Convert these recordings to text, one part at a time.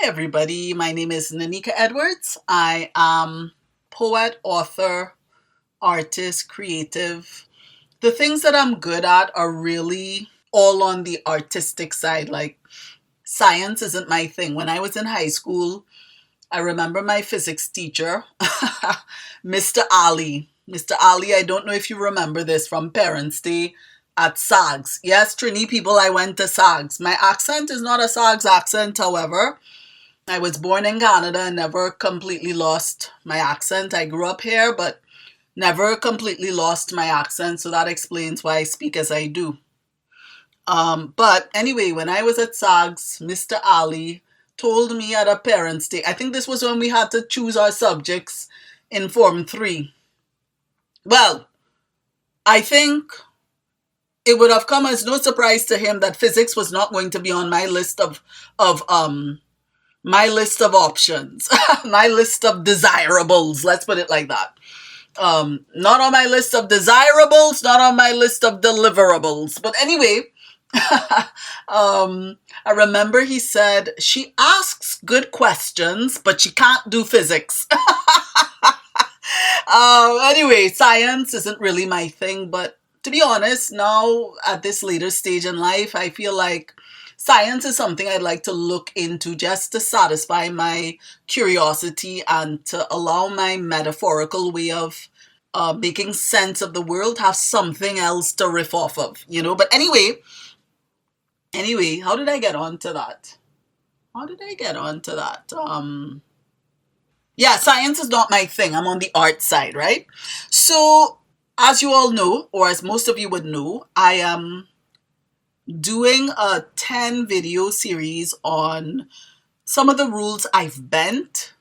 everybody. My name is Nanika Edwards. I am poet, author, artist, creative. The things that I'm good at are really all on the artistic side. Like science isn't my thing. When I was in high school, I remember my physics teacher, Mr. Ali. Mr. Ali, I don't know if you remember this from Parents' Day at SAGS. Yes, Trini people, I went to SAGS. My accent is not a SAGS accent, however. I was born in Canada and never completely lost my accent. I grew up here, but never completely lost my accent, so that explains why I speak as I do. But anyway, when I was at SAGS, Mr. Ali told me at a parents' day, I think this was when we had to choose our subjects in Form 3. Well, I think it would have come as no surprise to him that physics was not going to be on my list of my list of options, my list of desirables. Let's put it like that. Not on my list of desirables, not on my list of deliverables. But anyway, I remember he said, she asks good questions, but she can't do physics. Anyway, science isn't really my thing, but to be honest, now at this later stage in life, I feel like science is something I'd like to look into just to satisfy my curiosity and to allow my metaphorical way of making sense of the world have something else to riff off of, you know? But anyway, how did I get onto that? How did I get onto that? Yeah, science is not my thing. I'm on the art side, right? So, as you all know, or as most of you would know, I am doing a 10 video series on some of the rules I've bent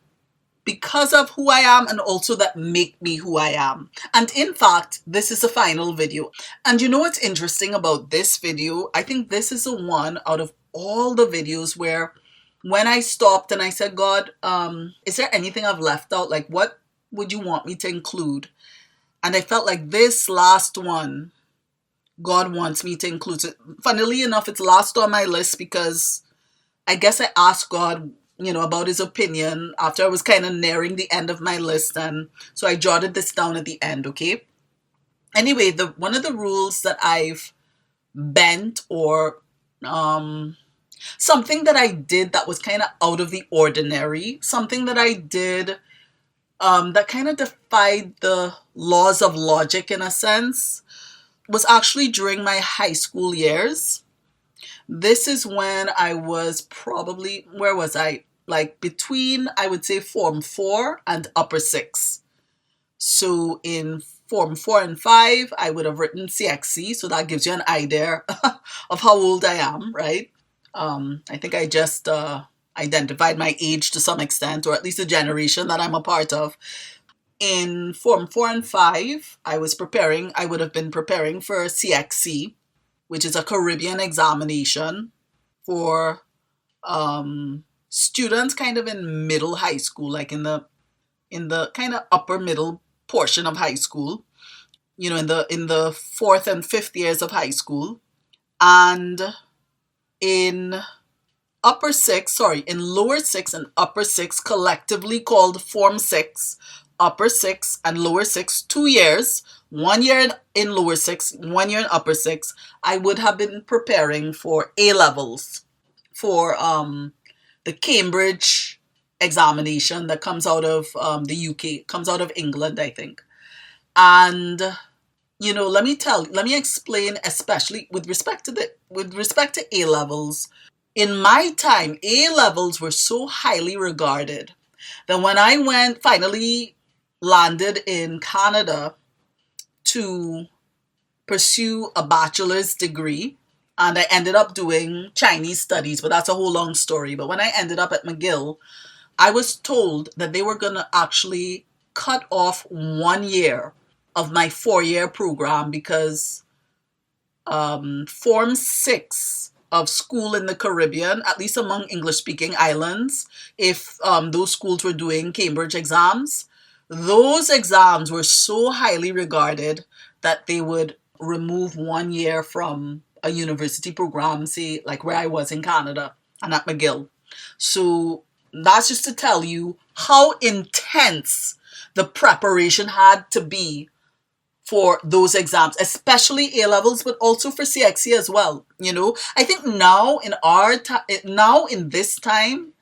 because of who I am and also that make me who I am. And in fact, this is the final video. And you know what's interesting about this video? I think this is the one out of all the videos where when I stopped and I said, God, is there anything I've left out? Like, what would you want me to include? And I felt like this last one, God wants me to include it. Funnily enough, it's last on my list because I guess I asked God, about his opinion after I was kind of nearing the end of my list. And so I jotted this down at the end, okay? Anyway, one of the rules that I've bent or something that I did that was kind of out of the ordinary, something that I did that kind of defied the laws of logic in a sense, was actually during my high school years. This is when I was probably, where was I? Like between, I would say, Form 4 and Upper 6. So in Form 4 and 5, I would have written CXC, so that gives you an idea of how old I am, right? I think I just identified my age to some extent, or at least the generation that I'm a part of. In Form 4 and 5, I would have been preparing for CXC, which is a Caribbean examination for students kind of in middle high school, like in the kind of upper middle portion of high school, in the fourth and fifth years of high school. And in lower 6 and upper 6, collectively called Form 6, upper 6 and lower 6, 2 years, 1 year in lower 6, 1 year in upper 6, I would have been preparing for A levels, for the Cambridge examination that comes out of the UK, comes out of England, I think. And let me explain, especially with respect to A levels. In my time, A levels were so highly regarded that when I finally landed in Canada to pursue a bachelor's degree, and I ended up doing Chinese studies, but that's a whole long story. But when I ended up at McGill, I was told that they were going to actually cut off 1 year of my 4-year program because Form 6 of school in the Caribbean, at least among English-speaking islands, if those schools were doing Cambridge exams, those exams were so highly regarded that they would remove 1 year from a university program, say, like where I was in Canada and at McGill. So That's just to tell you how intense the preparation had to be for those exams, especially A levels, but also for CXC as well. I think now in now in this time,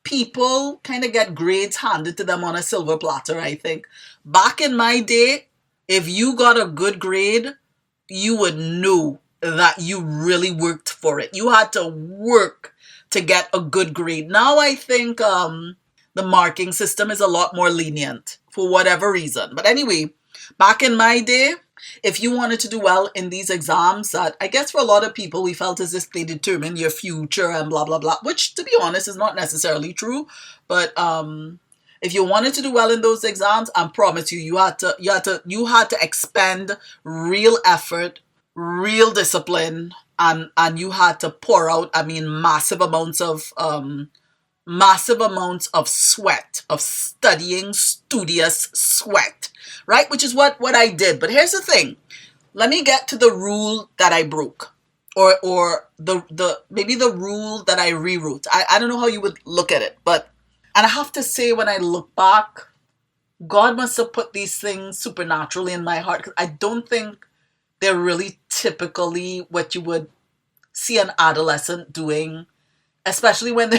people kind of get grades handed to them on a silver platter. I think back in my day, if you got a good grade, you would know that you really worked for it. You had to work to get a good grade. Now I think the marking system is a lot more lenient for whatever reason. But anyway, back in my day, if you wanted to do well in these exams, that I guess for a lot of people, we felt as if they determine your future and blah blah blah, which to be honest is not necessarily true. But if you wanted to do well in those exams, I promise you, you had to expend real effort, real discipline, and you had to pour out, I mean, massive amounts of sweat, of studying, studious sweat, right? Which is what I did. But here's the thing. Let me get to the rule that I broke, or the maybe the rule that I rewrote. I don't know how you would look at it, but and I have to say, when I look back, God must have put these things supernaturally in my heart, because I don't think they're really typically what you would see an adolescent doing, especially when they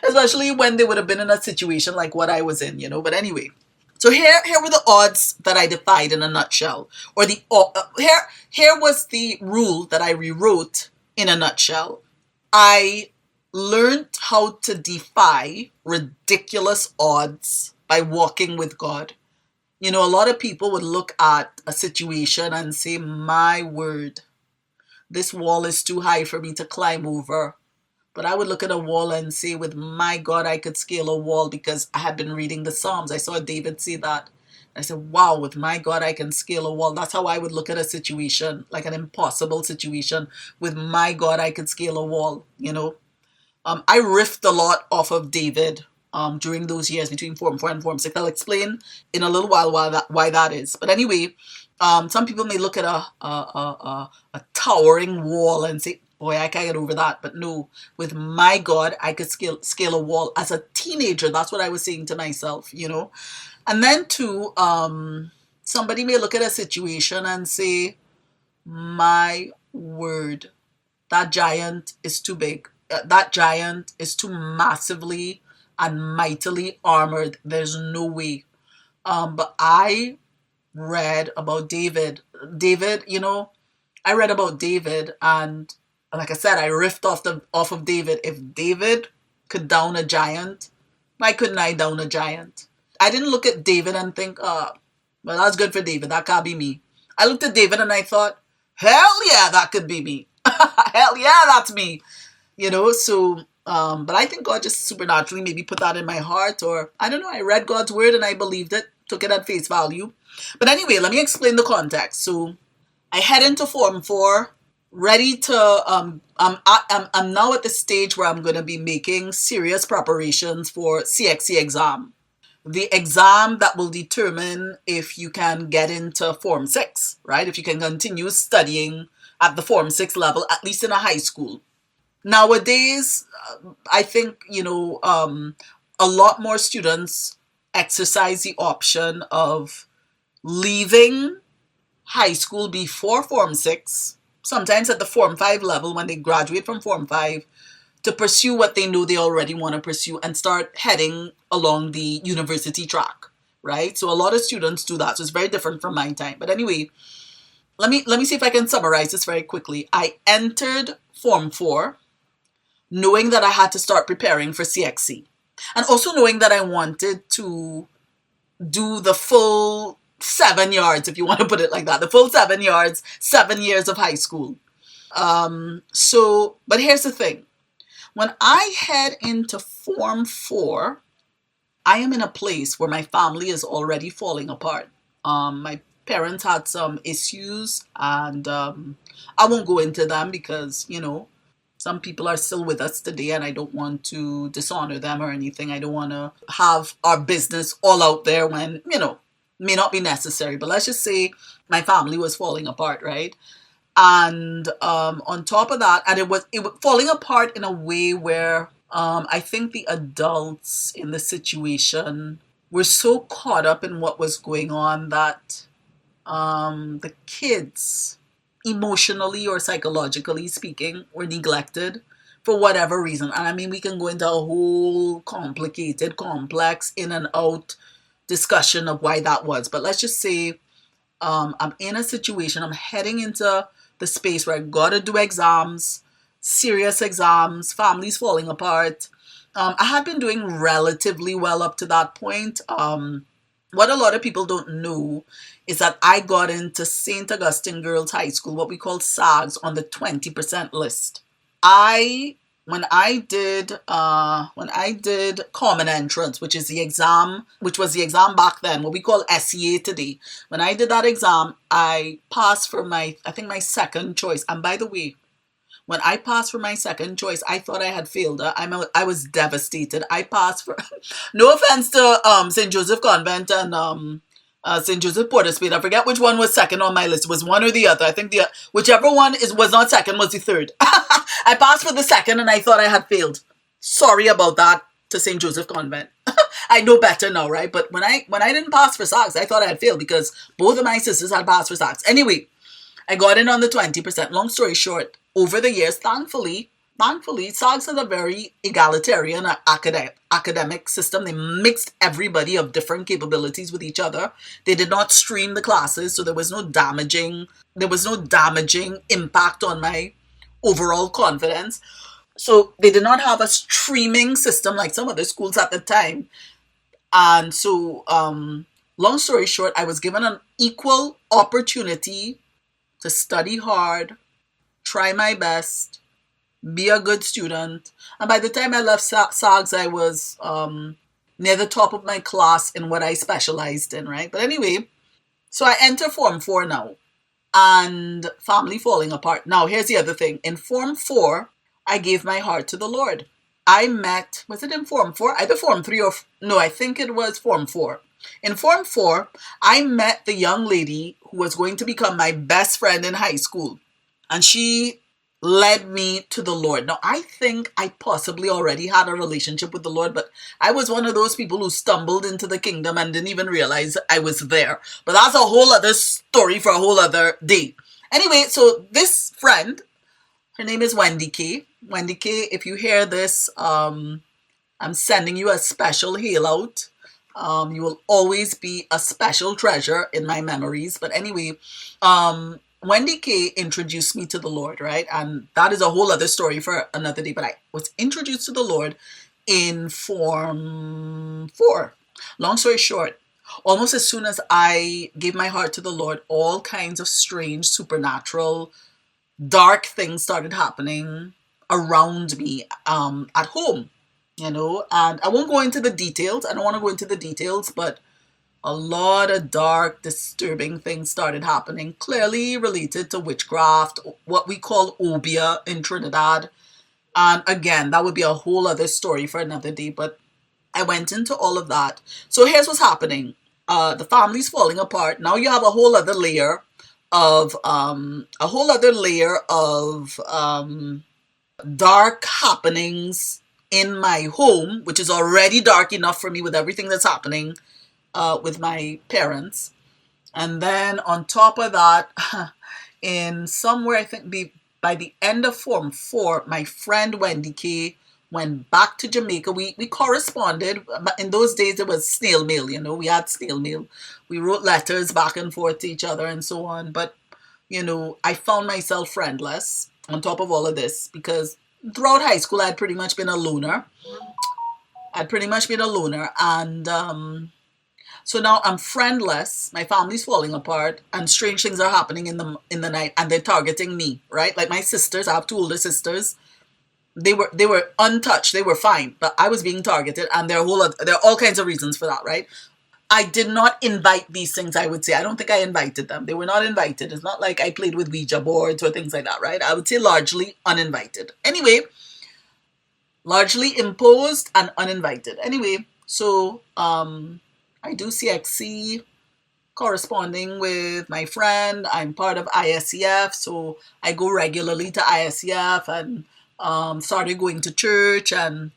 especially when they would have been in a situation like what I was in. But anyway, so here were the odds that I defied in a nutshell, or here was the rule that I rewrote in a nutshell. I learned how to defy ridiculous odds by walking with God. A lot of people would look at a situation and say, my word, this wall is too high for me to climb over. But I would look at a wall and say, with my God, I could scale a wall, because I had been reading the Psalms. I saw David say that. I said, wow, with my God, I can scale a wall. That's how I would look at a situation, like an impossible situation. With my God, I could scale a wall. I riffed a lot off of David during those years between Form 4 and Form 6. I'll explain in a little while why that is. But anyway, some people may look at a towering wall and say, boy, I can't get over that. But no, with my God, I could scale a wall. As a teenager, that's what I was saying to myself. And then too, somebody may look at a situation and say, my word, that giant is too big. That giant is too massively and mightily armored. There's no way. But I read about David. I read about David, and like I said, I riffed off of David. If David could down a giant, why couldn't I down a giant? I didn't look at David and think, well, that's good for David. That can't be me. I looked at David and I thought, hell yeah, that could be me. Hell yeah, that's me. So, but I think God just supernaturally maybe put that in my heart, or I don't know, I read God's word and I believed it, took it at face value. But anyway, let me explain the context. So I head into Form 4, ready to, I'm now at the stage where I'm going to be making serious preparations for CXC exam. The exam that will determine if you can get into Form 6, right? If you can continue studying at the Form 6 level, at least in a high school. Nowadays, I think, a lot more students exercise the option of leaving high school before Form 6, sometimes at the Form 5 level when they graduate from Form 5, to pursue what they know they already want to pursue and start heading along the university track, right? So a lot of students do that. So it's very different from my time. But anyway, let me see if I can summarize this very quickly. I entered Form 4 knowing that I had to start preparing for CXC, and also knowing that I wanted to do the full 7 yards, if you want to put it like that, the full 7 yards, 7 years of high school. But here's the thing. When I head into Form 4, I am in a place where my family is already falling apart. My parents had some issues, and I won't go into them because, some people are still with us today, and I don't want to dishonor them or anything. I don't want to have our business all out there when, may not be necessary. But let's just say my family was falling apart, right? And on top of that, and it was falling apart in a way where I think the adults in the situation were so caught up in what was going on that the kids, emotionally or psychologically speaking, were neglected for whatever reason. And I mean, we can go into a whole complicated, complex, in and out discussion of why that was. But let's just say I'm in a situation, I'm heading into the space where I gotta do exams, serious exams, families falling apart. I had been doing relatively well up to that point. What a lot of people don't know is that I got into St. Augustine Girls High School, what we call SAGs, on the 20% list. I when I did common entrance, which is the exam, which was the exam back then, what we call SEA today. When I did that exam, I passed for I think my second choice. And by the way, when I passed for my second choice, I thought I had failed. I was devastated. I passed for, no offense to St. Joseph Convent and St. Joseph Porterspade. I forget which one was second on my list. It was one or the other. I think whichever one was not second was the third. I passed for the second and I thought I had failed. Sorry about that to St. Joseph Convent. I know better now, right? But when I didn't pass for SACS, I thought I had failed because both of my sisters had passed for SACS. Anyway, I got in on the 20%. Long story short, over the years, thankfully, SAGs is a very egalitarian academic system. They mixed everybody of different capabilities with each other. They did not stream the classes, so there was no damaging impact on my overall confidence. So they did not have a streaming system like some other schools at the time. And so, long story short, I was given an equal opportunity to study hard, try my best, be a good student. And by the time I left SAGS, I was near the top of my class in what I specialized in, right? But anyway, so I enter Form 4 now, and family falling apart. Now, here's the other thing. In Form 4, I gave my heart to the Lord. I met, was it in Form 4? Either Form 3 or, no, I think it was Form 4. In Form 4, I met the young lady who was going to become my best friend in high school. And she led me to the Lord. Now, I think I possibly already had a relationship with the Lord, but I was one of those people who stumbled into the kingdom and didn't even realize I was there. But that's a whole other story for a whole other day. Anyway, so this friend, her name is Wendy K. Wendy K, if you hear this, I'm sending you a special hail out. You will always be a special treasure in my memories. But anyway, Wendy K introduced me to the Lord, right? And that is a whole other story for another day. But I was introduced to the Lord in Form 4. Long story short, almost as soon as I gave my heart to the Lord, all kinds of strange, supernatural, dark things started happening around me at home, and I won't go into the details. I don't want to go into the details, but a lot of dark, disturbing things started happening, clearly related to witchcraft, what we call obia in Trinidad. And again, that would be a whole other story for another day, but I went into all of that. So here's what's happening. The family's falling apart. Now you have a whole other layer of dark happenings in my home, which is already dark enough for me with everything that's happening with my parents. And then on top of that, in somewhere, I think by the end of Form 4, my friend Wendy K went back to Jamaica. We corresponded. In those days, it was snail mail, we had snail mail. We wrote letters back and forth to each other and so on. But, I found myself friendless on top of all of this because throughout high school, I'd pretty much been a loner. And so now I'm friendless. My family's falling apart, and strange things are happening in the night, and they're targeting me, right? Like my sisters, I have two older sisters. They were untouched. They were fine, but I was being targeted, and there are all kinds of reasons for that, right? I did not invite these things, I would say. I don't think I invited them. They were not invited. It's not like I played with Ouija boards or things like that, right? I would say largely uninvited. Anyway, largely imposed and uninvited. Anyway, so I do CXC corresponding with my friend. I'm part of ISCF, so I go regularly to ISCF and started going to church, and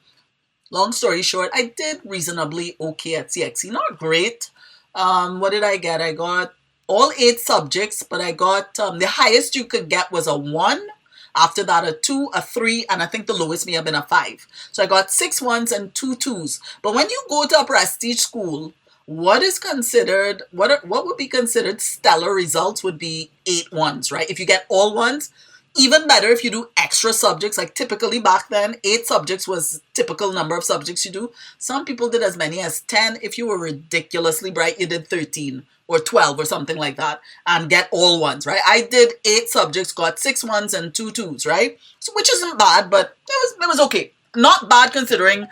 Long story short, I did reasonably okay at CXC. Not great. What did I get? I got all 8 subjects, but I got the highest you could get was a 1. After that, a 2, a 3, and I think the lowest may have been a 5. So I got 6 1s and 2 2s. But when you go to a prestige school, what would be considered stellar results would be 8 1s, right? If you get all ones, even better if you do extra subjects. Like typically back then, 8 subjects was typical number of subjects you do. Some people did as many as 10. If you were ridiculously bright, you did 13 or 12 or something like that and get all ones, right? I did 8 subjects, got 6 1s and 2 2s, right? So, which isn't bad, but it was okay. Not bad considering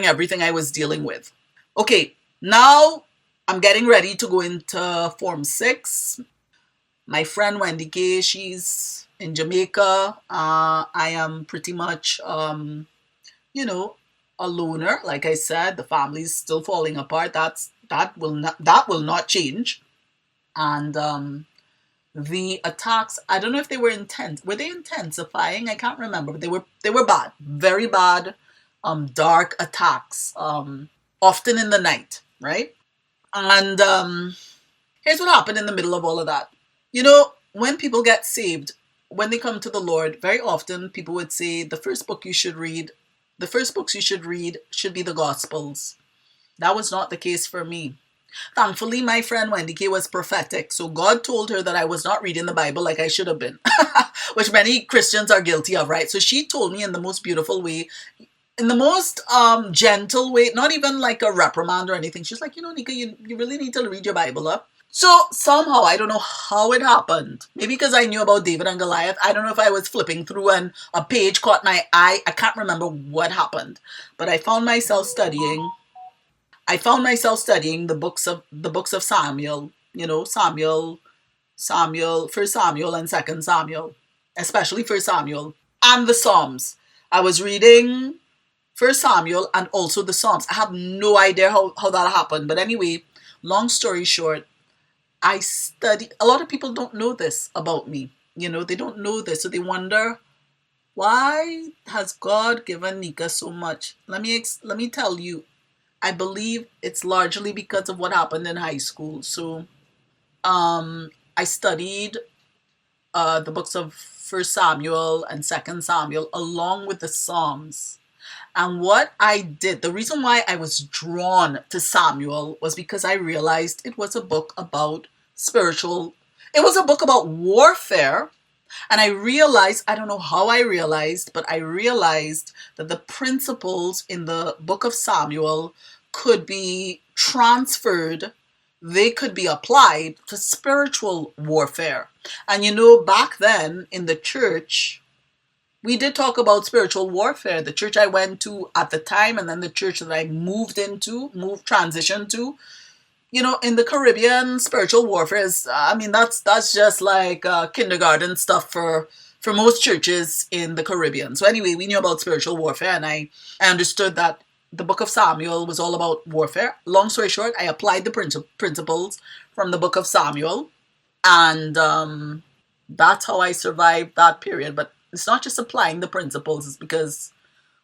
everything I was dealing with. Okay, now I'm getting ready to go into Form 6. My friend Wendy K, she's in Jamaica. I am pretty much, you know, a loner. Like I said, the family's still falling apart. That will not change. And the attacks, I don't know if they were intense. Were they intensifying? I can't remember, but they were bad, very bad, dark attacks, often in the night, right? And here's what happened in the middle of all of that. When people get saved, when they come to the Lord, very often people would say the first books you should read should be the Gospels. That was not the case for me. Thankfully, my friend Wendy K was prophetic, so God told her that I was not reading the Bible like I should have been, which many Christians are guilty of, right? So she told me in the most beautiful way, in the most gentle way, not even like a reprimand or anything. She's like, Nika, you really need to read your Bible up. So somehow, I don't know how it happened. Maybe because I knew about David and Goliath. I don't know if I was flipping through and a page caught my eye. I can't remember what happened. But I found myself studying. The books of Samuel. First Samuel and Second Samuel, especially First Samuel, and the Psalms. I was reading First Samuel and also the Psalms. I have no idea how that happened. But anyway, long story short, I study. A lot of people don't know this about me. They don't know this. So they wonder, why has God given Nika so much? Let me tell you, I believe it's largely because of what happened in high school. So I studied the books of First Samuel and Second Samuel along with the Psalms. And what I did, the reason why I was drawn to Samuel was because I realized it was a book about spiritual, it was a book about warfare. And I realized, I don't know how I realized, but I realized that the principles in the book of Samuel could be transferred, they could be applied to spiritual warfare. And back then in the church, we did talk about spiritual warfare. The church I went to at the time, and then the church that I transitioned to, in the Caribbean, spiritual warfare is, that's just like kindergarten stuff for most churches in the Caribbean. So anyway, we knew about spiritual warfare, and I understood that the book of Samuel was all about warfare. Long story short, I applied the principles from the book of Samuel, and that's how I survived that period. But it's not just applying the principles, it's because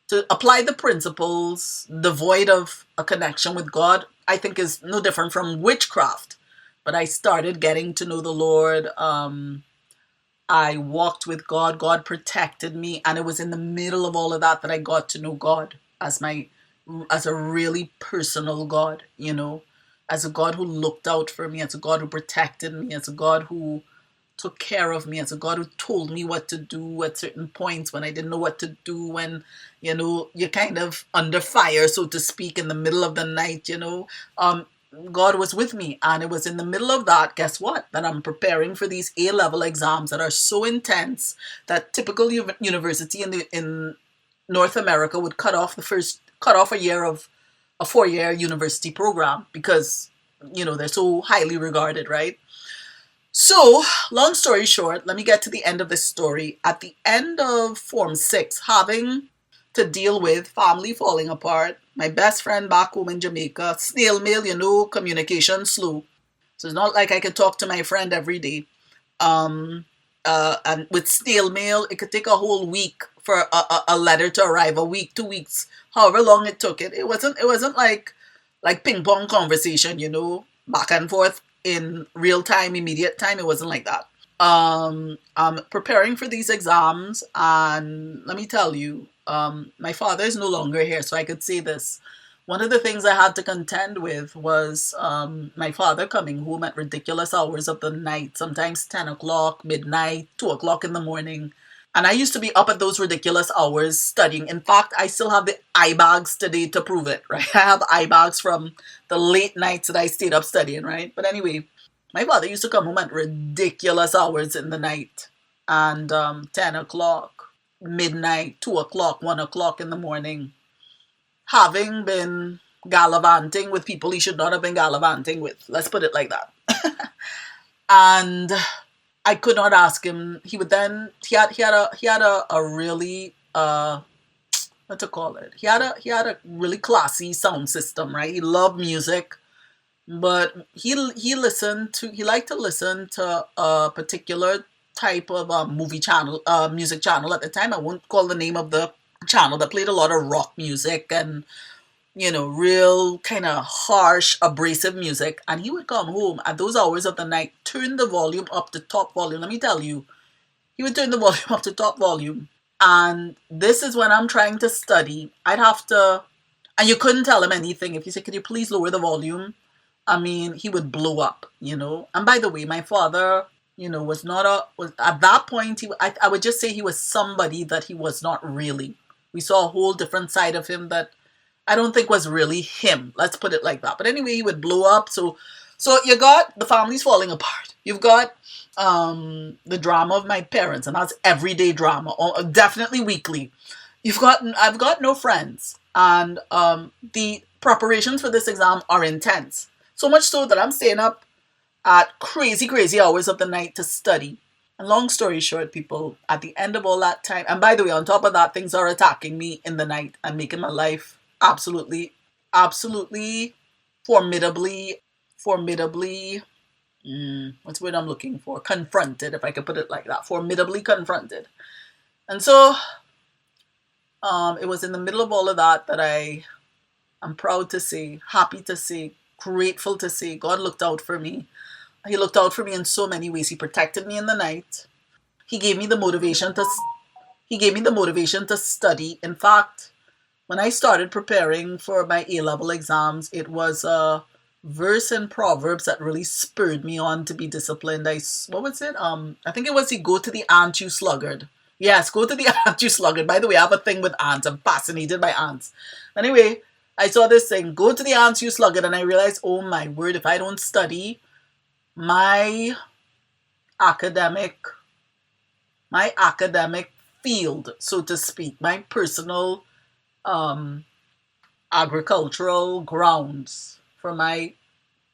to apply the principles devoid of a connection with God, I think is no different from witchcraft. But I started getting to know the Lord. I walked with God. God protected me. And it was in the middle of all of that I got to know God as a really personal God, as a God who looked out for me, as a God who protected me, as a God who took care of me, as a God who told me what to do at certain points when I didn't know what to do, when, you're kind of under fire, so to speak, in the middle of the night, God was with me. And it was in the middle of that, guess what, that I'm preparing for these A-level exams that are so intense that typical university in North America would cut off a year of a 4-year university program because, they're so highly regarded, right? So, long story short, let me get to the end of this story. At the end of Form 6, having to deal with family falling apart, my best friend back home in Jamaica, snail mail, communication slow. So it's not like I could talk to my friend every day. And with snail mail, it could take a whole week for a letter to arrive, a week, 2 weeks, however long it took. It wasn't like ping pong conversation, back and forth in real time, immediate time. It wasn't like that. I'm preparing for these exams, and let me tell you, my father is no longer here, so I could say this. One of the things I had to contend with was my father coming home at ridiculous hours of the night, sometimes 10 o'clock, midnight, 2 o'clock in the morning. And I used to be up at those ridiculous hours studying. In fact, I still have the eye bags today to prove it, right? I have eye bags from the late nights that I stayed up studying, right? But anyway, my father used to come home at ridiculous hours in the night. And 10 o'clock, midnight, 2 o'clock, 1 o'clock in the morning, having been gallivanting with people he should not have been gallivanting with. Let's put it like that. And I could not ask him. He would then he had a really what to call it. He had a really classy sound system, right? He loved music, but he liked to listen to a particular type of movie channel, music channel at the time. I won't call the name of the channel, that played a lot of rock music and real kind of harsh, abrasive music. And he would come home at those hours of the night, turn the volume up to top volume. Let me tell you, he would turn the volume up to top volume. And this is when I'm trying to study. I'd have to, and you couldn't tell him anything. If you said, could you please lower the volume? I mean, he would blow up. And by the way, my father, was not was at that point, I would just say he was somebody that he was not really. We saw a whole different side of him that I don't think was really him. Let's put it like that. But anyway, he would blow up. So you got the family's falling apart. You've got the drama of my parents, and that's everyday drama, definitely weekly. I've got no friends, and the preparations for this exam are intense. So much so that I'm staying up at crazy, crazy hours of the night to study. And long story short, people, at the end of all that time, and by the way, on top of that, things are attacking me in the night and making my life absolutely, absolutely, formidably, what's the word I'm looking for? Confronted, if I could put it like that. Formidably confronted. And so, it was in the middle of all of that I'm proud to say, happy to say, grateful to say, God looked out for me. He looked out for me in so many ways. He protected me in the night. He gave me the motivation to study. In fact, when I started preparing for my A-level exams, it was a verse in Proverbs that really spurred me on to be disciplined. What was it? I think it was go to the ant, you sluggard. Yes, go to the ant, you sluggard. By the way, I have a thing with ants. I'm fascinated by ants. Anyway, I saw this thing, go to the ants, you sluggard, and I realized, oh my word, if I don't study, my academic field, so to speak, my personal agricultural grounds for my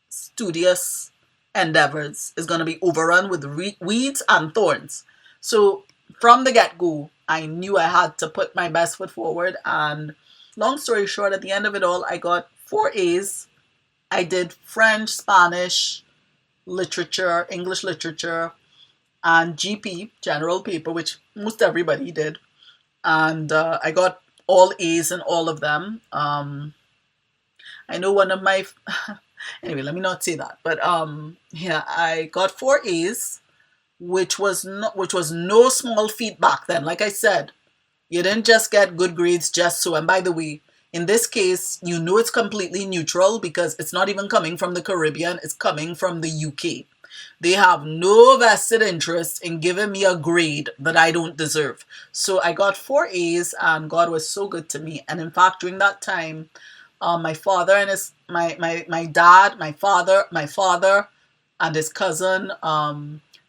studious endeavors is going to be overrun with weeds and thorns. So from the get-go, I knew I had to put my best foot forward. And long story short, at the end of it all, I got 4 A's. I did French, Spanish, literature, English literature, and GP, general paper, which most everybody did. And I got all A's in all of them. I know one of my anyway, let me not say that. But yeah, I got 4 A's, which was no small feat back then. Like I said, you didn't just get good grades just so. And by the way, in this case, it's completely neutral because it's not even coming from the Caribbean. It's coming from the UK. They have no vested interest in giving me a grade that I don't deserve. So I got 4 A's, and God was so good to me. And in fact, during that time, my father and my father and his cousin,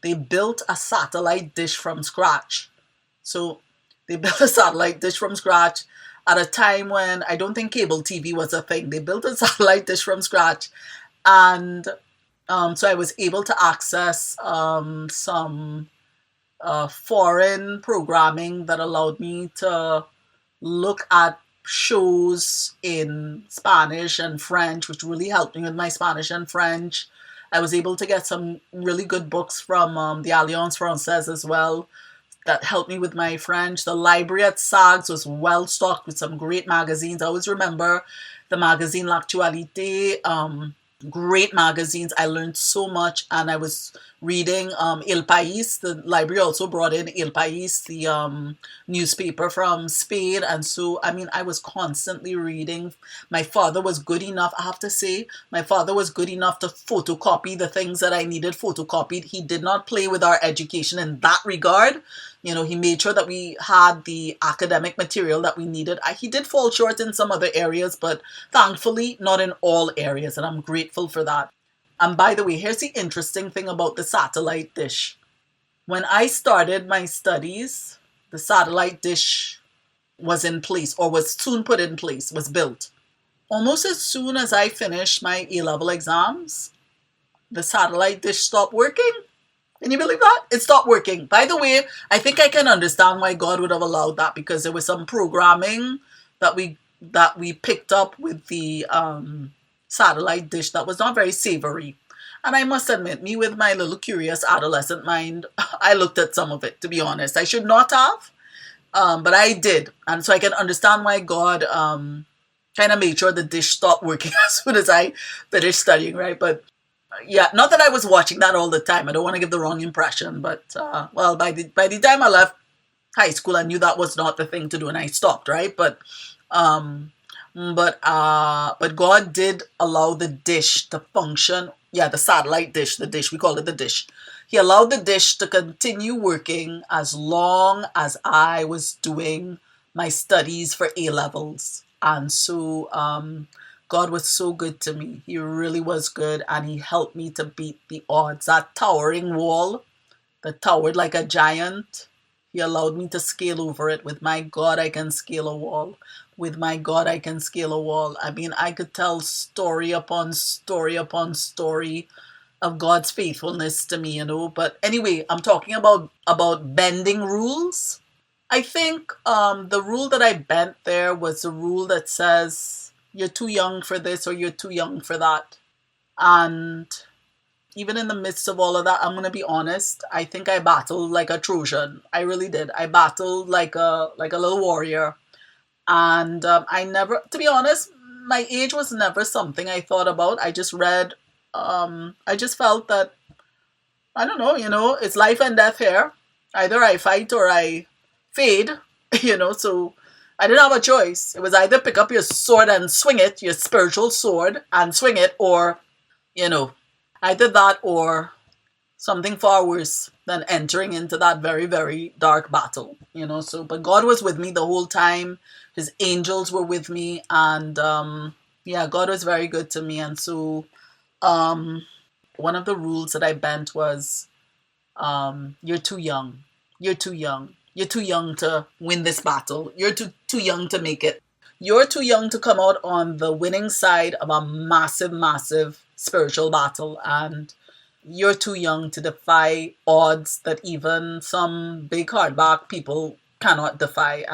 they built a satellite dish from scratch. So they built a satellite dish from scratch at a time when I don't think cable TV was a thing. They built a satellite dish from scratch, and so I was able to access some foreign programming that allowed me to look at shows in Spanish and French, which really helped me with my Spanish and French. I was able to get some really good books from the Alliance Française as well that helped me with my French. The library at SAGS was well stocked with some great magazines. I always remember the magazine L'Actualité. Great magazines. I learned so much, and I was reading El País. The library also brought in El País, the newspaper from Spain, and so I mean, I was constantly reading. My father was good enough, I have to say, my father was good enough to photocopy the things that I needed photocopied. He did not play with our education in that regard. You know, he made sure that we had the academic material that we needed. He did fall short in some other areas, but thankfully not in all areas, and I'm grateful for that. And by the way, here's the interesting thing about the satellite dish. When I started my studies, the satellite dish was in place, or was soon put in place, was built. Almost as soon as I finished my A-level exams, the satellite dish stopped working. Can you believe that? It stopped working. By the way, I think I can understand why God would have allowed that, because there was some programming that we picked up with the satellite dish that was not very savory. And I must admit, me with my little curious adolescent mind, I looked at some of it, to be honest. I should not have, but I did. And so I can understand why God kind of made sure the dish stopped working as soon as I finished studying, right? But yeah, not that I was watching that all the time. I don't want to give the wrong impression, but well, by the time I left high school, I knew that was not the thing to do, and I stopped, right? Um, but God did allow the dish to function. Yeah, the satellite dish, the dish we call it the dish. He allowed the dish to continue working as long as I was doing my studies for A levels, and so God was so good to me. He really was good, and He helped me to beat the odds. That towering wall that towered like a giant, He allowed me to scale over it. With my God, I can scale a wall. With my God, I can scale a wall. I mean, I could tell story upon story upon story of God's faithfulness to me, you know. But anyway, I'm talking about bending rules. I think the rule that I bent there was the rule that says you're too young for this or you're too young for that. And even in the midst of all of that, I'm gonna be honest. I think I battled like a Trojan. I really did. I battled like a little warrior, and I never, to be honest, my age was never something I thought about. I just read. I just felt that I don't know. You know, it's life and death here. Either I fight or I fade. You know, so I didn't have a choice. It was either pick up your sword and swing it, your spiritual sword, and swing it, or you know, either that or something far worse than entering into that very, very dark battle, you know. So, but God was with me the whole time. His angels were with me, and yeah, God was very good to me. And so, um, one of the rules that I bent was, you're too young. You're too young. You're too young to win this battle. You're too young to make it. You're too young to come out on the winning side of a massive, massive spiritual battle, and you're too young to defy odds that even some big hardback people cannot defy.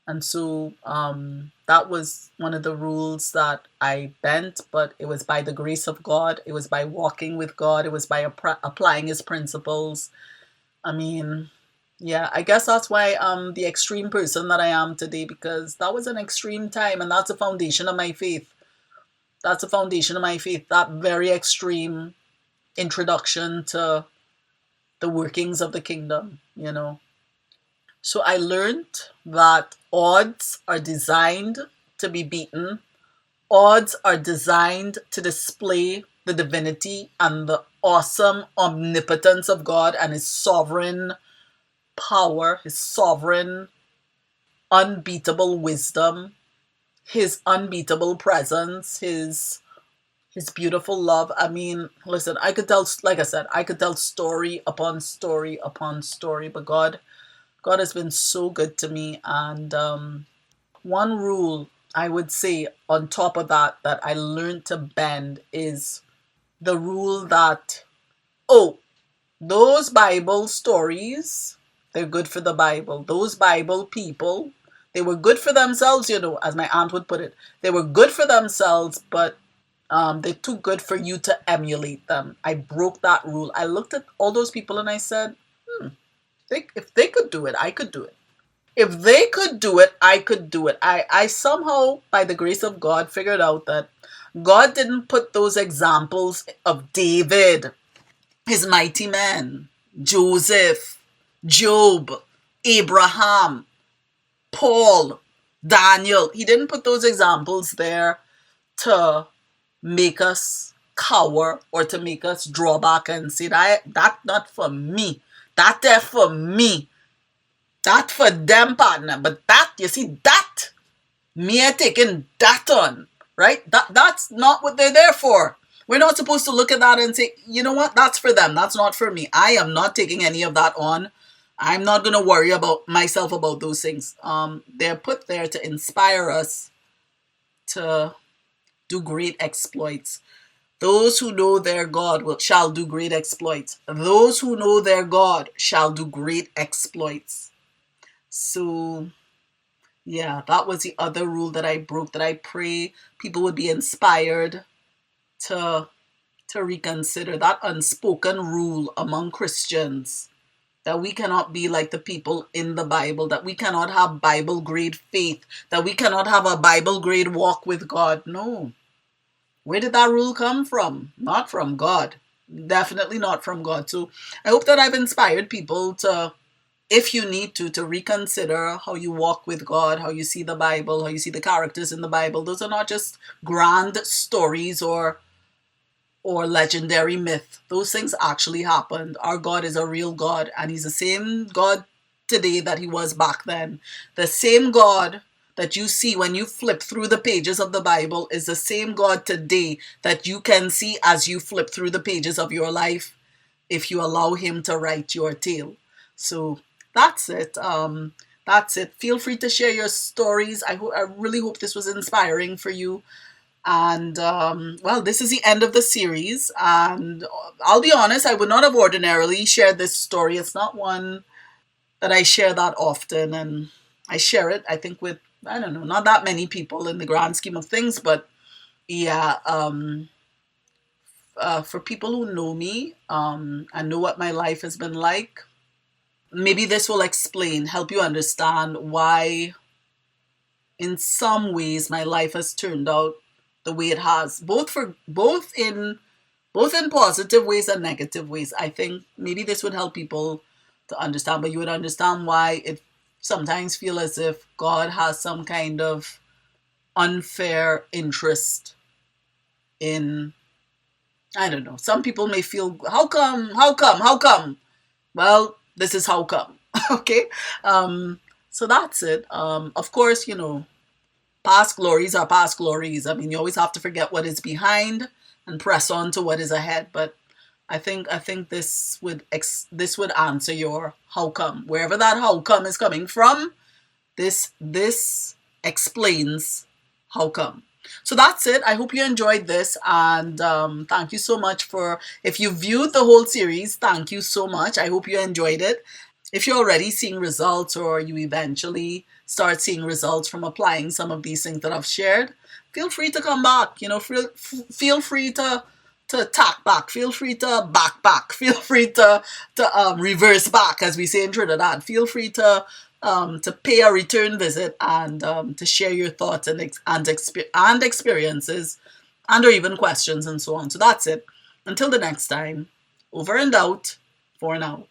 And so that was one of the rules that I bent, but it was by the grace of God. It was by walking with God. It was by applying His principles. I mean, yeah, I guess that's why I'm the extreme person that I am today, because that was an extreme time, and that's the foundation of my faith. That's the foundation of my faith, that very extreme introduction to the workings of the kingdom, you know. So I learned that odds are designed to be beaten. Odds are designed to display the divinity and the awesome omnipotence of God and His sovereign power, His sovereign unbeatable wisdom, His unbeatable presence, His beautiful love. I mean, listen, I could tell, like I said, I could tell story upon story upon story, but God has been so good to me. And one rule I would say on top of that that I learned to bend is the rule that, oh, those Bible stories, they're good for the Bible. Those Bible people, they were good for themselves, you know, as my aunt would put it. They were good for themselves, but they're too good for you to emulate them. I broke that rule. I looked at all those people and I said, if they could do it, I could do it. If they could do it, I could do it. I somehow, by the grace of God, figured out that God didn't put those examples of David, his mighty men, Joseph, Job, Abraham, Paul, Daniel. He didn't put those examples there to make us cower or to make us draw back and say that not for me. That there for me. That for them, partner. But that, you see, that me taking that on, right? That's not what they're there for. We're not supposed to look at that and say, you know what, that's for them. That's not for me. I am not taking any of that on. I'm not going to worry about myself about those things. They're put there to inspire us to do great exploits. Those who know their God shall do great exploits. Those who know their God shall do great exploits. So, yeah, that was the other rule that I broke, that I pray people would be inspired to reconsider that unspoken rule among Christians, that we cannot be like the people in the Bible, that we cannot have Bible grade faith, that we cannot have a Bible grade walk with God. No. Where did that rule come from? Not from God. Definitely not from God. So I hope that I've inspired people to, if you need to reconsider how you walk with God, how you see the Bible, how you see the characters in the Bible. Those are not just grand stories or legendary myth. Those things actually happened. Our God is a real God, and he's the same God today that he was back then. The same God that you see when you flip through the pages of the Bible is the same God today that you can see as you flip through the pages of your life, if you allow him to write your tale. So that's it. That's it. Feel free to share your stories. I really hope this was inspiring for you. And well, this is the end of the series. And I'll be honest, I would not have ordinarily shared this story. It's not one that I share that often. And I share it, I think, with, I don't know, not that many people in the grand scheme of things. But yeah, for people who know me and know what my life has been like, maybe this will help you understand why in some ways my life has turned out the way it has, both in positive ways and negative ways. I think maybe this would help people to understand, but you would understand why it sometimes feel as if God has some kind of unfair interest in, I don't know. Some people may feel, how come? Well, this is how come. Okay. So that's it. Of course, past glories are past glories. I mean, you always have to forget what is behind and press on to what is ahead. But I think this would answer your how come. Wherever that how come is coming from, this explains how come. So that's it. I hope you enjoyed this, and thank you so much if you viewed the whole series, thank you so much. I hope you enjoyed it. If you're already seeing results, or you eventually start seeing results from applying some of these things that I've shared, feel free to come back. Feel free to tack back. Feel free to back. Feel free to reverse back, as we say in Trinidad. Feel free to pay a return visit and to share your thoughts and experiences, and or even questions and so on. So that's it. Until the next time, over and out for now.